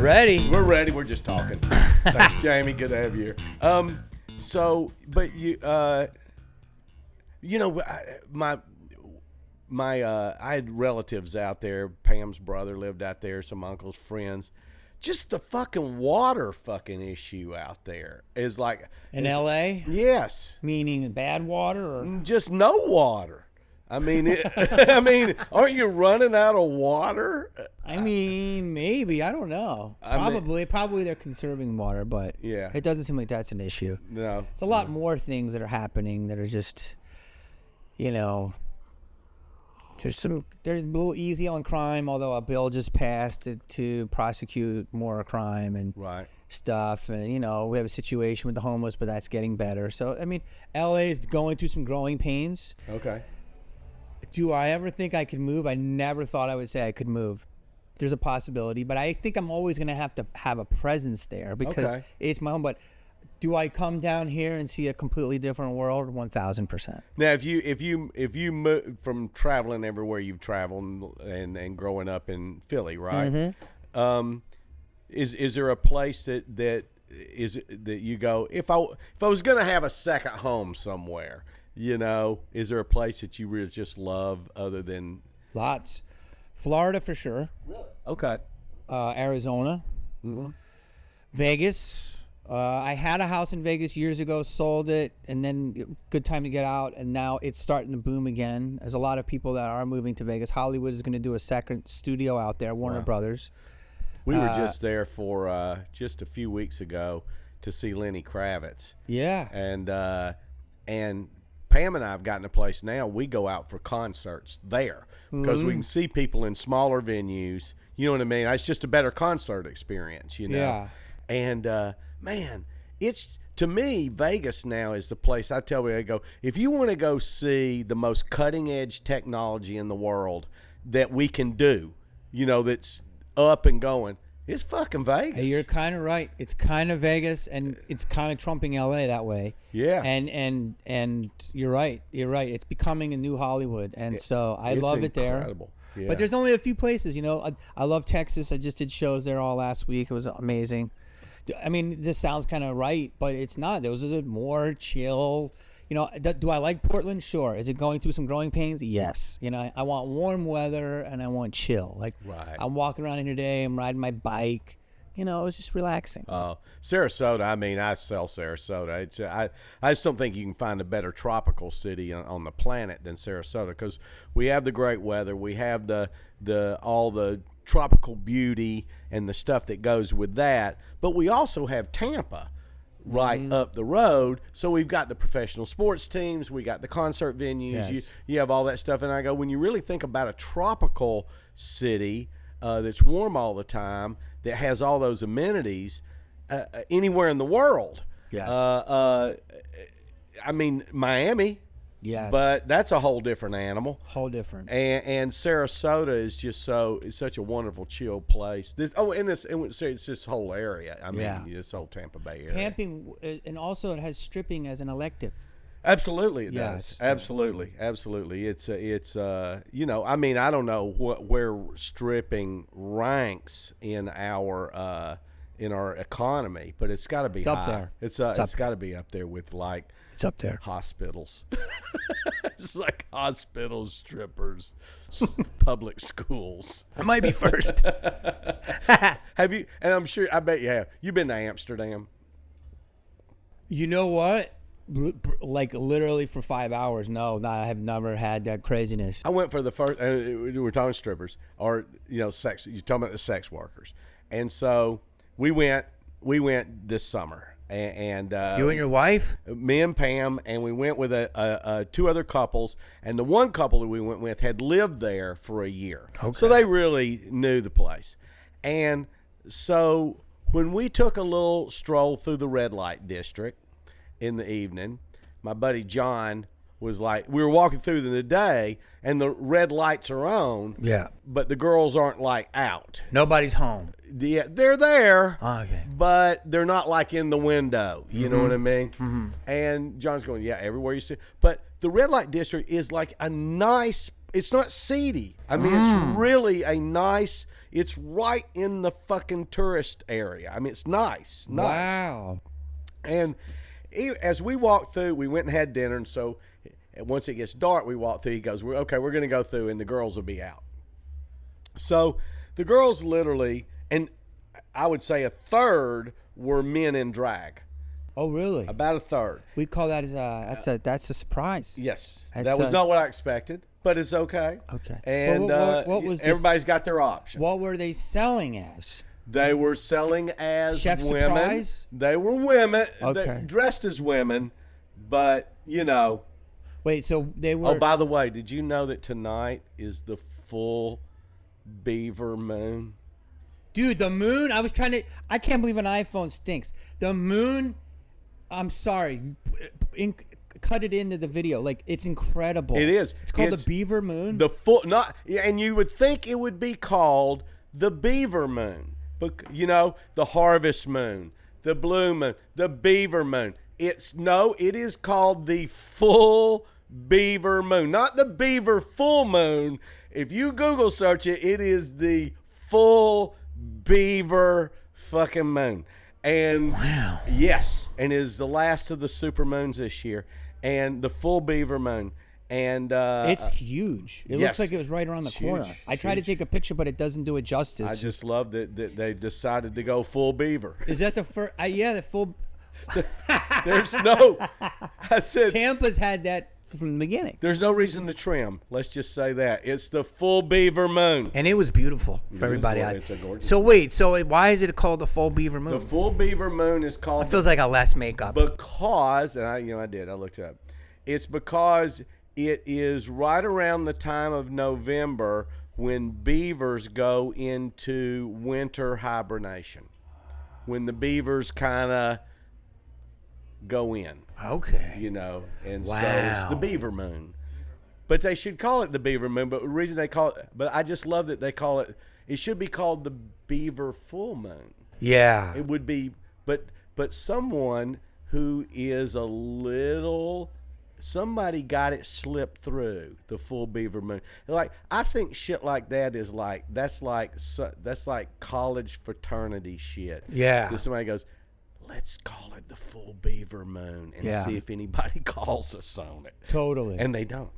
ready. We're ready. We're just talking. Thanks, Jamie. Good to have you here. But I had relatives out there. Pam's brother lived out there. Some uncles, friends. Just the fucking water issue out there is like in L.A. Yes, meaning bad water or just no water. I mean, aren't you running out of water? I mean, maybe. I don't know. Probably they're conserving water, but yeah, it doesn't seem like that's an issue. No, it's a lot more things that are happening that are just, there's a little easy on crime, although a bill just passed to prosecute more crime and stuff. And, we have a situation with the homeless, but that's getting better. So, I mean, LA is going through some growing pains. Okay. Do I ever think I could move? I never thought I would say I could move. There's a possibility, but I think I'm always going to have a presence there because it's my home. But do I come down here and see a completely different world? 1,000%. Now, if you move from traveling everywhere you've traveled and growing up in Philly, right? Mm-hmm. Is there a place that you go? If I was going to have a second home somewhere, is there a place that you really just love other than? Lots. Florida for sure. Really? Okay. Arizona. Mm-hmm. Vegas. I had a house in Vegas years ago, sold it, and then good time to get out, and now it's starting to boom again. There's a lot of people that are moving to Vegas. Hollywood is going to do a second studio out there, Warner Brothers. We were just there for just a few weeks ago to see Lenny Kravitz. Yeah. And Pam and I have gotten a place now. We go out for concerts there because we can see people in smaller venues. You know what I mean? It's just a better concert experience, Yeah. And man, it's to me, Vegas now is the place I tell you I go. If you want to go see the most cutting edge technology in the world that we can do, that's up and going, it's fucking Vegas. Hey, you're kind of right. It's kind of Vegas, and it's kind of trumping LA that way. Yeah. And you're right. You're right. It's becoming a new Hollywood, and so I love it there. Incredible. Yeah. But there's only a few places. I love Texas. I just did shows there all last week. It was amazing. I mean, this sounds kind of right, but it's not. Those are the more chill. Do I like Portland? Sure. Is it going through some growing pains? Yes. I want warm weather and I want chill. I'm walking around here today. I'm riding my bike. It was just relaxing. Sarasota. I mean, I sell Sarasota. I just don't think you can find a better tropical city on the planet than Sarasota because we have the great weather. We have all the tropical beauty and the stuff that goes with that. But we also have Tampa up the road. So we've got the professional sports teams. We got the concert venues. Yes. You have all that stuff. And I go, when you really think about a tropical city that's warm all the time, that has all those amenities anywhere in the world. Yes. I mean, Miami. Yes. But that's a whole different animal. Whole different. And Sarasota is just it's such a wonderful, chill place. It's this whole area. I mean, this whole Tampa Bay area. Camping, and also it has stripping as an elective. Absolutely, it does. Absolutely. It's I mean, I don't know where stripping ranks in our economy, but it's got to be it's high. Up there. It's got to be up there with it's up there. Hospitals. It's like hospitals, strippers, public schools. It might be first. Have you? And I bet you have. You've been to Amsterdam. You know what? Like literally for 5 hours. No, I have never had that craziness. I went for the first. We were talking strippers, or sex. You're talking about the sex workers, and so we went this summer. And you and your wife? Me and Pam, and we went with two other couples, and the one couple that we went with had lived there for a year. Okay. So they really knew the place. And so when we took a little stroll through the red light district in the evening, my buddy John was like, we were walking through the day, and the red lights are on. Yeah. But the girls aren't out. Nobody's home. Yeah, they're there, okay, but they're not in the window. You know what I mean? Mm-hmm. And John's going, yeah, everywhere you see. But the red light district is like a nice it's not seedy. I mean, it's really a nice. It's right in the fucking tourist area. I mean, it's nice. Wow. And as we walked through, we went and had dinner, and so once it gets dark, we walk through. He goes, we're going to go through, and the girls will be out. So the girls literally, and I would say a third were men in drag. Oh, really? About a third. We call that that's a surprise. Yes, That's that was not what I expected, but it's okay. Okay. And what was everybody's got their option. What were they selling as? They were selling as Chef women. Surprise? They were women, Okay. dressed as women, but you know. Wait, so they were. Oh, by the way, did you know that tonight is the full Beaver Moon? Dude, the moon. I can't believe an iPhone stinks. The moon. I'm sorry. Cut it into the video. Like, it's incredible. It is. It's called the Beaver Moon. The full, not, and you would think it would be called the Beaver Moon, but you know, the Harvest Moon, the Blue Moon, the Beaver Moon. It is called the full Beaver Moon, not the Beaver Full Moon. If you Google search it, it is the full Beaver fucking moon. And wow. Yes, and it is the last of the super moons this year, and the full Beaver Moon. And it's huge. It looks like it was right around the corner. I tried to take a picture, but it doesn't do it justice. I just love that they decided to go full beaver. Is that the first? Yeah, the full. There's no. I said Tampa's had that from the beginning. There's no reason to trim. Let's just say that it's the full Beaver Moon, and it was beautiful for everybody. It's a gorgeous. So wait, why is it called the full Beaver Moon? The full Beaver Moon is called. It feels like a less makeup. Because, and I looked it up. It's because it is right around the time of November when beavers go into winter hibernation. When the beavers kind of go in. Okay. You know, and wow. So it's the Beaver Moon. But they should call it the Beaver Moon. But the reason they call it, but I just love that they call it, it should be called the Beaver Full Moon. Yeah. It would be, but someone who is a little, somebody got it slipped through the full Beaver Moon. Like, I think shit like that is like, that's like college fraternity shit. Yeah. So somebody goes, let's call it the full Beaver Moon and see if anybody calls us on it. Totally. And they don't.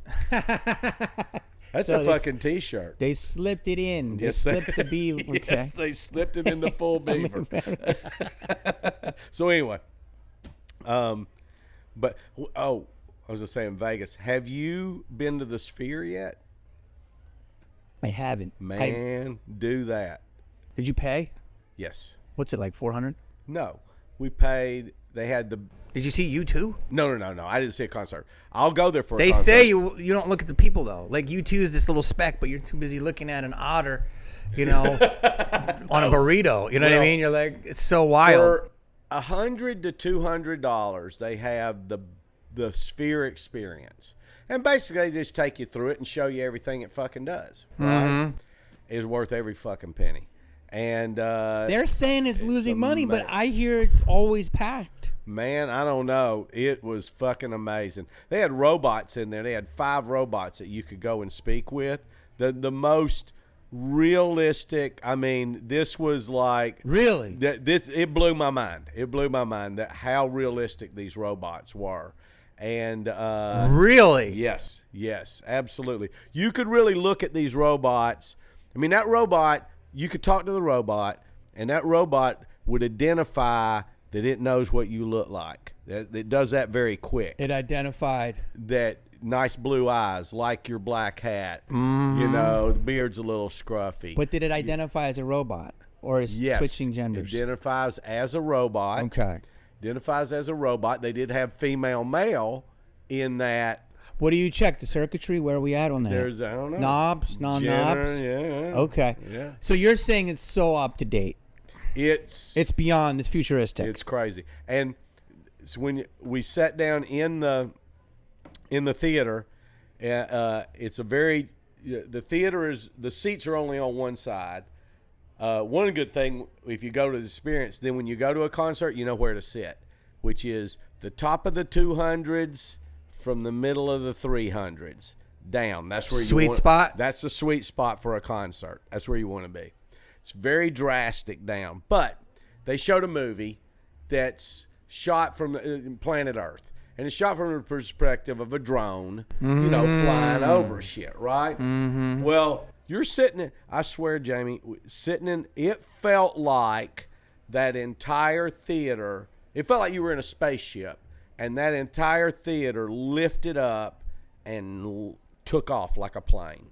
That's a fucking T-shirt. They slipped it in. Yes, they slipped the beaver. Okay. Yes, they slipped it in the full beaver. So anyway, but I was gonna say in Vegas. Have you been to the Sphere yet? I haven't. Man, do that. Did you pay? Yes. What's it like? 400? No, we paid. They had the. Did you see U2? No. I didn't see a concert. I'll go there for. They a concert. say you don't look at the people though. Like U2 is this little speck, but you're too busy looking at an otter, you know, on a burrito. You know what I mean? You're like, it's so wild. For $100 to $200, they have the Sphere Experience, and basically they just take you through it and show you everything it fucking does. Right? Mm-hmm. It's worth every fucking penny. And they're saying it's losing money, but I hear it's always packed. Man, I don't know. It was fucking amazing. They had robots in there. They had 5 robots that you could go and speak with. The most realistic. I mean, this was like really. It blew my mind. It blew my mind that how realistic these robots were. And really, yes, absolutely. You could really look at these robots. I mean, that robot. You could talk to the robot, and that robot would identify that it knows what you look like. It does that very quick. It identified that nice blue eyes, like your black hat. Mm-hmm. You know, the beard's a little scruffy. But did it identify as a robot or is switching genders? It identifies as a robot. Okay. Identifies as a robot. They did have female, male in that. What do you check? The circuitry? Where are we at on that? There's, I don't know. Knobs, non-knobs? Yeah. Okay. Yeah. So you're saying it's so up to date. It's beyond. It's futuristic. It's crazy. And so when we sat down in the theater, it's a very the theater is the seats are only on one side. One good thing if you go to the experience, then when you go to a concert, you know where to sit, which is the top of the 200s from the middle of the 300s, down. That's where Sweet spot? That's the sweet spot for a concert. That's where you want to be. It's very drastic down. But they showed a movie that's shot from planet Earth. And it's shot from the perspective of a drone, flying over shit, right? Mm-hmm. Well, you're sitting, I swear, Jamie, it felt like that entire theater, it felt like you were in a spaceship, and that entire theater lifted up and took off like a plane,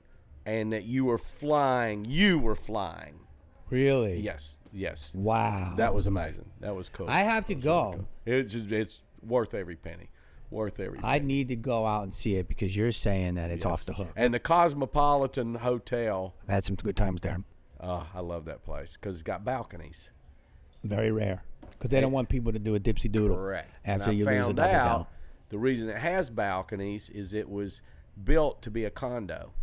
and that you were flying. Really? Yes. Wow. That was amazing. That was cool. I have to go. Really cool. It's worth every penny. I need to go out and see it because you're saying that it's off the hook. And the Cosmopolitan Hotel. I've had some good times there. Oh, I love that place because it's got balconies. Very rare because they don't want people to do a dipsy doodle. Correct. After and you I lose a found double out down. the reason it has balconies is it was built to be a condo,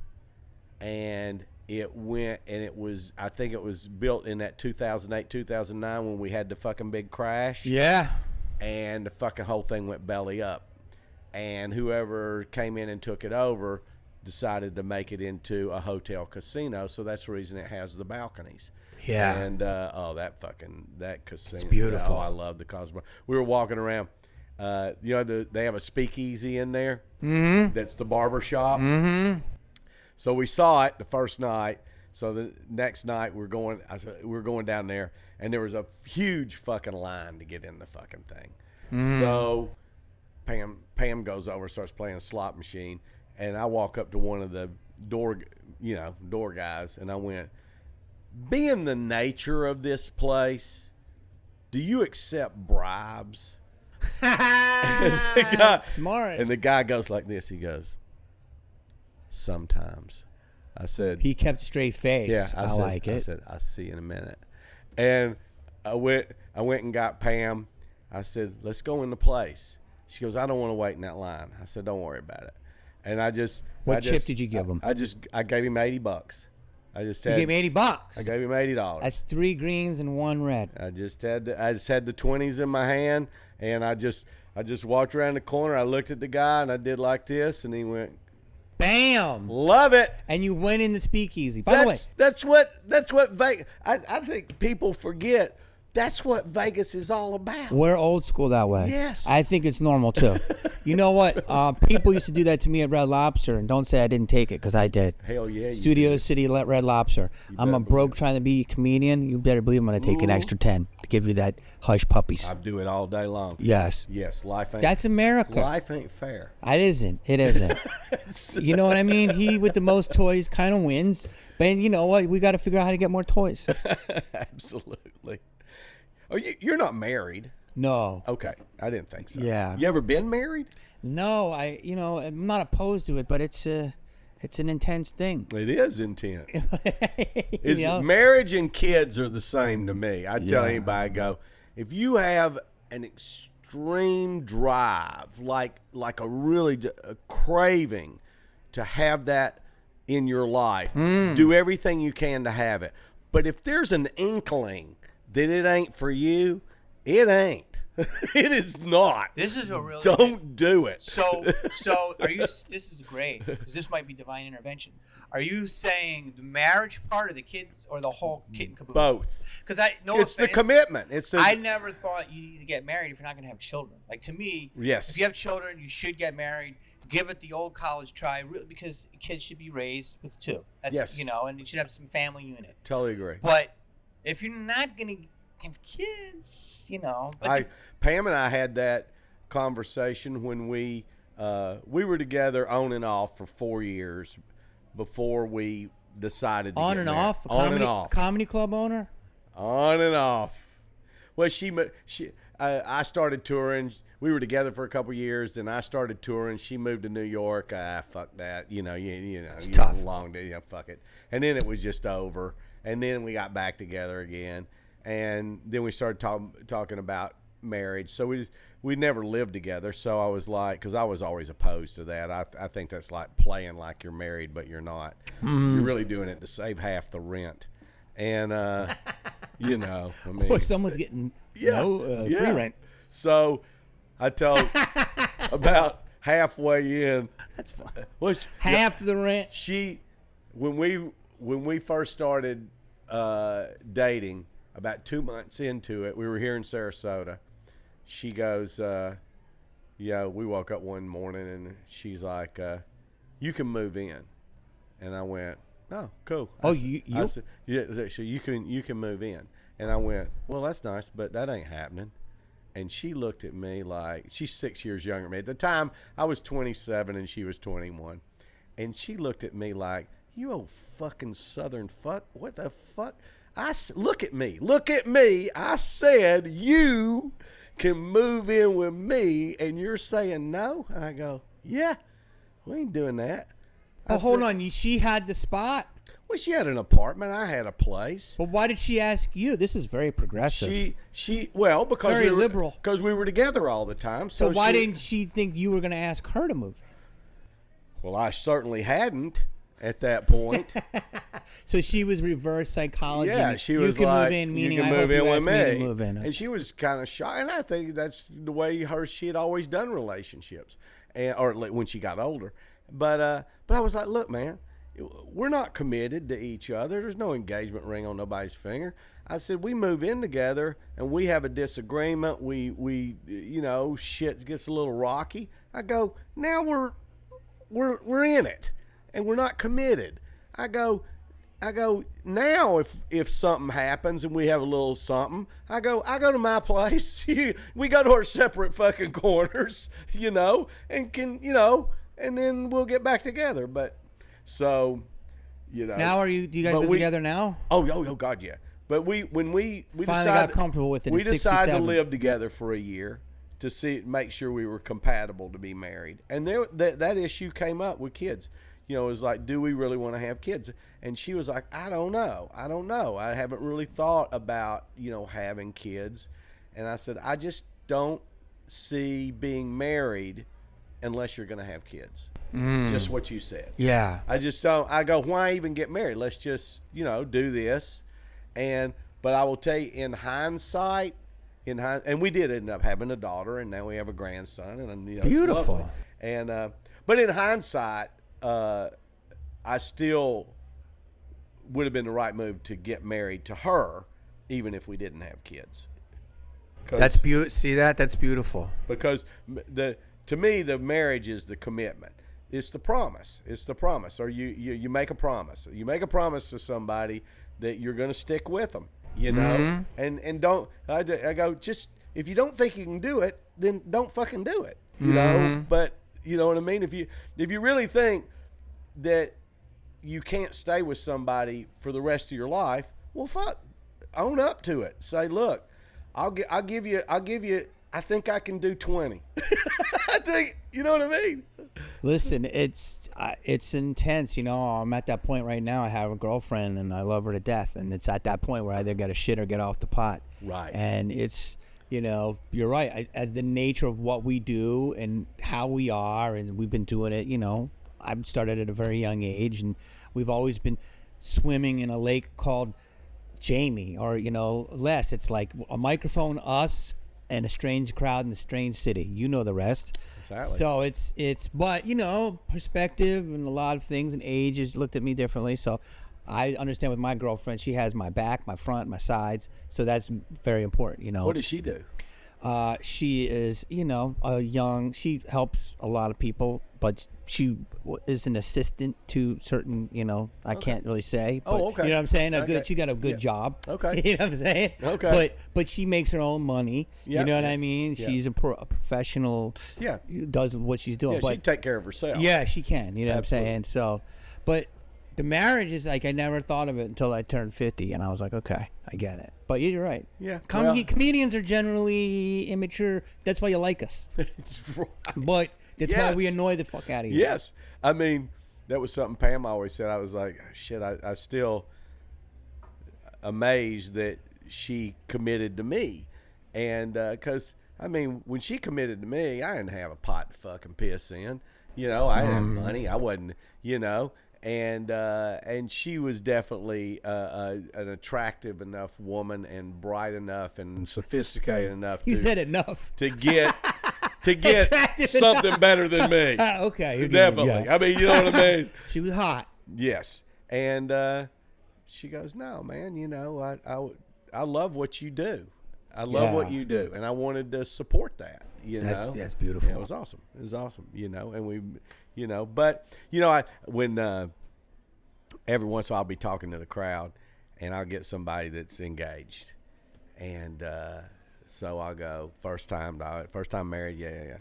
and it was I think it was built in that 2008 2009 when we had the fucking big crash. Yeah. And the fucking whole thing went belly up. And whoever came in and took it over decided to make it into a hotel casino, so that's the reason it has the balconies. Yeah. And that casino. It's beautiful. Oh, I love the Cosmo. We were walking around. They have a speakeasy in there. Mm-hmm. That's the barber shop. Mm-hmm. So we saw it the first night. So the next night we're going down there, and there was a huge fucking line to get in the fucking thing. Mm-hmm. So Pam goes over, starts playing a slot machine, and I walk up to one of the door guys, and I went, being the nature of this place, do you accept bribes? Smart. And the guy goes like this. He goes, sometimes. I said. He kept a straight face. Yeah, I like it. I said, I'll see you in a minute. And I went and got Pam. I said, let's go in the place. She goes, I don't want to wait in that line. I said, don't worry about it. And What chip did you give him? I gave him $80. You gave him $80. I gave him $80. That's 3 greens and 1 red. I just had the 20s in my hand, and I just walked around the corner. I looked at the guy, and I did like this, and he went, bam! Love it. And you went in the speakeasy. By the way, that's what Vegas. I think people forget. That's what Vegas is all about. we're old school that way. Yes. I think it's normal too. You know what? People used to do that to me at Red Lobster, and don't say I didn't take it because I did. Hell yeah. Studio City Red Lobster. I'm a broke trying to be a comedian. You better believe I'm going to take an extra 10 to give you that hush puppies. I do it all day long. Yes. Yes. Life ain't. That's America. Life ain't fair. It isn't. You know what I mean? He with the most toys kind of wins. But you know what? We got to figure out how to get more toys. Absolutely. Oh, you're not married? No. Okay, I didn't think so. Yeah. You ever been married? No, I'm not opposed to it, but it's an intense thing. It is intense. Marriage and kids are the same to me. I tell anybody, I go, if you have an extreme drive, like a craving to have that in your life, do everything you can to have it. But if there's an inkling that it ain't for you, it ain't. It is not. This is a really don't do it. So are you? This is great because this might be divine intervention. Are you saying the marriage part of the kids or the whole kit and caboodle? Both. Because it's the commitment. I never thought you need to get married if you're not going to have children. Like to me, yes. If you have children, you should get married. Give it the old college try, really, because kids should be raised with 2. That's, yes. And you should have some family unit. Totally agree. But if you're not going to have kids, Pam and I had that conversation when we were together on and off for 4 years before we decided to on get and married. off. On and off. Comedy club owner. On and off. Well, I started touring. We were together for a couple years, then I started touring. She moved to New York. Fuck that. It's tough. Long day. Yeah, fuck it. And then it was just over. And then we got back together again. And then we started talking about marriage. So we never lived together. So I was like, because I was always opposed to that. I think that's like playing like you're married, but you're not. You're really doing it to save half the rent. And, Boy, someone's getting free rent. So I told about halfway in. That's fine. Well, Half the rent. When we first started dating, about 2 months into it, we were here in Sarasota. She goes, we woke up one morning and she's like, you can move in. And I went, oh, cool. I said, yeah, so you can move in. And I went, well, that's nice, but that ain't happening. And she looked at me like, she's 6 years younger than me. At the time, I was 27 and she was 21. And she looked at me like, you old fucking Southern fuck. What the fuck? Look at me. I said, you can move in with me, and you're saying no? And I go, yeah, we ain't doing that. Hold on. She had the spot? Well, she had an apartment. I had a place. But why did she ask you? This is very progressive. Because very liberal. Because we were together all the time. So why didn't she think you were going to ask her to move in? Well, I certainly hadn't at that point. So she was reverse psychology. Yeah, she was like, you can move in with me. Move in. And she was kind of shy. And I think that's the way she had always done relationships, or when she got older. But I was like, look, man, we're not committed to each other. There's no engagement ring on nobody's finger. I said, we move in together and we have a disagreement. We shit gets a little rocky. I go, now we're in it and we're not committed. I go, now if something happens and we have a little something, I go to my place. We go to our separate fucking corners, and and then we'll get back together. But so, now do you guys live together now? Oh God, yeah. But when we finally got comfortable with it. We decided to live together for a year to make sure we were compatible to be married. And that issue came up with kids. It was like, do we really want to have kids? And she was like, I don't know. I haven't really thought about, having kids. And I said, I just don't see being married unless you're going to have kids. Just what you said. Yeah. I just don't. I go, why even get married? Let's just, do this. But I will tell you, in hindsight, and we did end up having a daughter, and now we have a grandson, and beautiful. And but in hindsight, I still would have been the right move to get married to her, even if we didn't have kids. That's beautiful. See that? That's beautiful. Because to me, the marriage is the commitment. It's the promise. Or you make a promise. You make a promise to somebody that you're going to stick with them. And don't. I go, just if you don't think you can do it, then don't fucking do it. But you know what I mean. If you really think that you can't stay with somebody for the rest of your life, well, fuck, own up to it. Say, look, I'll give you. I think I can do 20. I think, you know what I mean? Listen, it's intense. I'm at that point right now. I have a girlfriend and I love her to death, and it's at that point where I either got to shit or get off the pot. Right. And it's, you're right. As the nature of what we do and how we are, and we've been doing it. I've started at a very young age, and we've always been swimming in a lake called Jamie, or Les. It's like a microphone, us, and a strange crowd in a strange city. You know the rest. Exactly. So it's but perspective and a lot of things, and age has looked at me differently. So I understand with my girlfriend, she has my back, my front, my sides. So that's very important. What does she do? She is, she helps a lot of people, but she is an assistant to certain, I can't really say. But, okay. You know what I'm saying? Okay. She got a good job. Okay. You know what I'm saying? Okay. But she makes her own money. Yeah. You know what I mean? Yeah. She's a professional. Yeah. Does what she's doing. Yeah, but she take care of herself. Yeah, she can. You know Absolutely. what I'm saying? So, but the marriage is like, I never thought of it until I turned 50, and I was like, okay, I get it. But you're right. Yeah. Comedians are generally immature. That's why you like us. Right. But that's why we annoy the fuck out of you. Yes. I mean, that was something Pam always said. I was like, shit, I still amazed that she committed to me. And because, when she committed to me, I didn't have a pot to fucking piss in. I didn't have money. I wasn't, and she was definitely an attractive enough woman and bright enough and sophisticated enough. You said enough to get to get Attractive something better than me. Okay. Definitely. Yeah. I mean, you know what I mean? She was hot. Yes. And she goes, no, man, you know, I love what you do. I love what you do. And I wanted to support that, you know. That's beautiful. Yeah, it was awesome. It was awesome, you know. And we, you know, but, you know, when every once in a while I'll be talking to the crowd and I'll get somebody that's engaged. And so I'll go, first time married, yeah.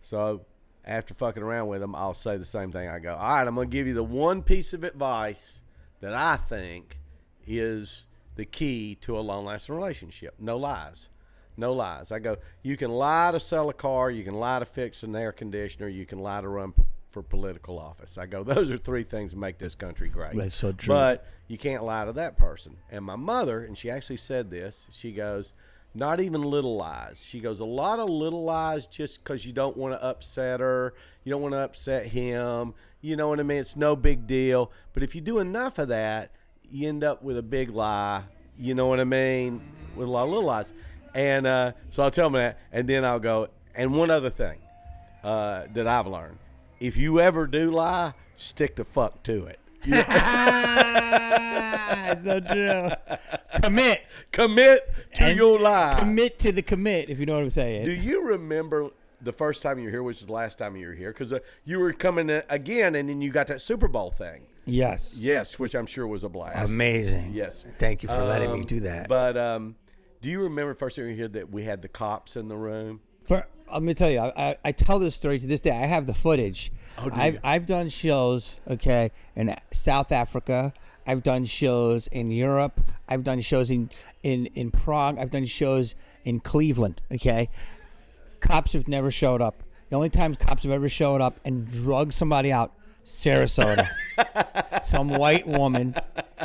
So after fucking around with them, I'll say the same thing. I go, all right, I'm going to give you the one piece of advice that I think is the key to a long-lasting relationship. No lies. No lies. I go, you can lie to sell a car, you can lie to fix an air conditioner, you can lie to run for political office. I go, those are three things that make this country great. That's so true. But you can't lie to that person. And my mother, and she actually said this, she goes, not even little lies. She goes, a lot of little lies just because you don't want to upset her, you don't want to upset him, you know what I mean? It's no big deal. But if you do enough of that, you end up with a big lie, you know what I mean? With a lot of little lies. And so I'll tell them that, and then I'll go, and one other thing that I've learned, if you ever do lie, stick the fuck to it. So true. Commit to your lie. Commit to the commit, if you know what I'm saying. Do you remember the first time you were here, which is the last time you were here? Because you were coming again, and then you got that Super Bowl thing. Yes. Yes, which I'm sure was a blast. Amazing. Yes. Thank you for letting me do that. But do you remember the first time you were here that we had the cops in the room? Let me tell you, I tell this story to this day. I have the footage. Oh, do you? I've done shows, okay, in South Africa. I've done shows in Europe. I've done shows in Prague. I've done shows in Cleveland, okay. Cops have never showed up. The only time cops have ever showed up and drugged somebody out, Sarasota. Some white woman,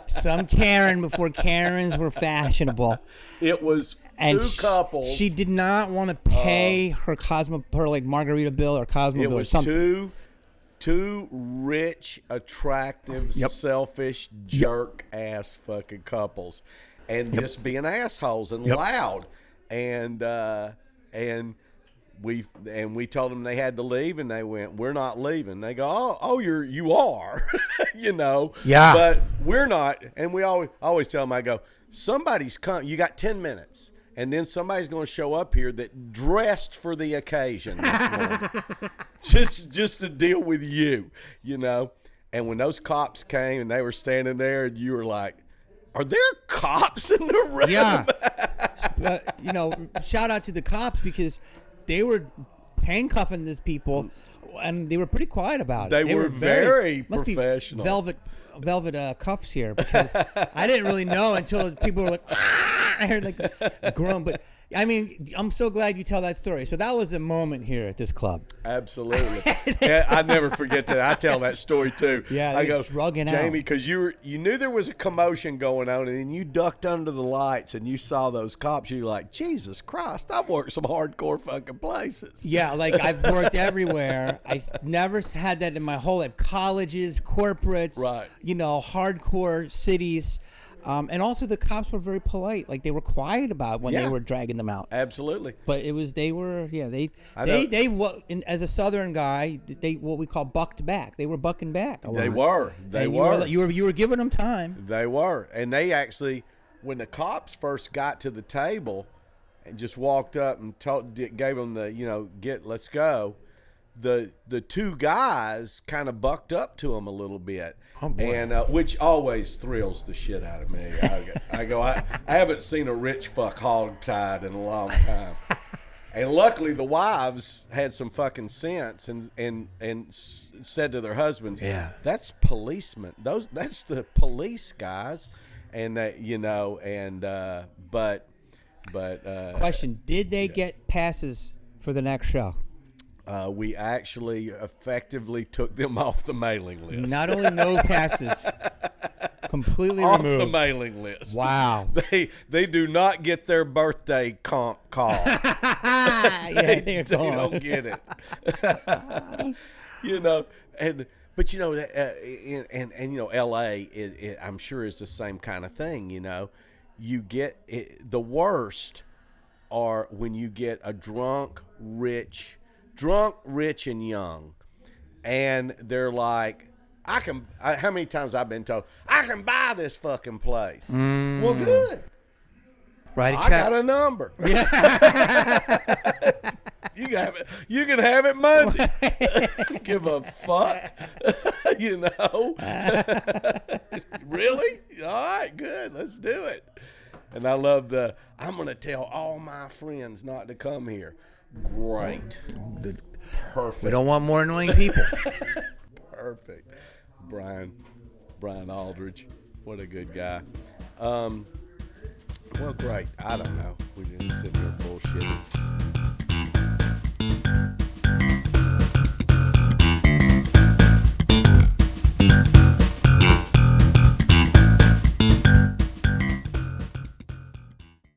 some Karen before Karens were fashionable. It was two couples. She did not want to pay her like Margarita bill or Cosmo bill or something. It was two rich, attractive, selfish, jerk-ass fucking couples. And just being assholes and loud. And we told them they had to leave, and they went, we're not leaving. They go, oh, you are, you know. Yeah. But we're not. And we always tell them, I go, somebody's come. You got 10 minutes. And then somebody's going to show up here that dressed for the occasion this morning. just to deal with you, you know. And when those cops came and they were standing there, and you were like, are there cops in the room? Yeah. But, you know, shout out to the cops because they were handcuffing these people, and they were pretty quiet about it. They were very must be professional. Velvet cuffs here, because I didn't really know until people were like, ah! I heard like a groan. But I mean, I'm so glad you tell that story. So that was a moment here at this club. Absolutely. Yeah, I never forget that. I tell that story too. Yeah, I go, drugging Jamie, out. because you knew there was a commotion going on, and then you ducked under the lights and you saw those cops. You're like, Jesus Christ, I've worked some hardcore fucking places. Yeah, like I've worked everywhere. I never had that in my whole life. Colleges, corporates, right? You know, hardcore cities. And also the cops were very polite. Like they were quiet about when they were dragging them out. Absolutely. But it was as a Southern guy, they what we call bucked back. They were bucking back. They were. You were giving them time. They were, and they actually, when the cops first got to the table, and just walked up and gave them the let's go. The two guys kind of bucked up to him a little bit, and which always thrills the shit out of me. I haven't seen a rich fuck hog-tied in a long time. And luckily the wives had some fucking sense and said to their husbands, that's policemen. That's the police guys. And that, Question, did they get passes for the next show? We actually effectively took them off the mailing list. Not only no passes, completely off removed. the mailing list. Wow. They do not get their birthday comp call. they don't get it. But LA I'm sure is the same kind of thing. You get the worst are when you get a drunk, rich, drunk, rich, and young, and they're like, how many times I've been told, I can buy this fucking place. Well, good. Write a I check. got a number. You can have it Monday. Give a fuck. You know? Really? All right, good. Let's do it. And I love I'm going to tell all my friends not to come here. Great. Perfect. We don't want more annoying people. Perfect. Brian Aldridge. What a good guy. Well, great. I don't know. We didn't sit here bullshitting.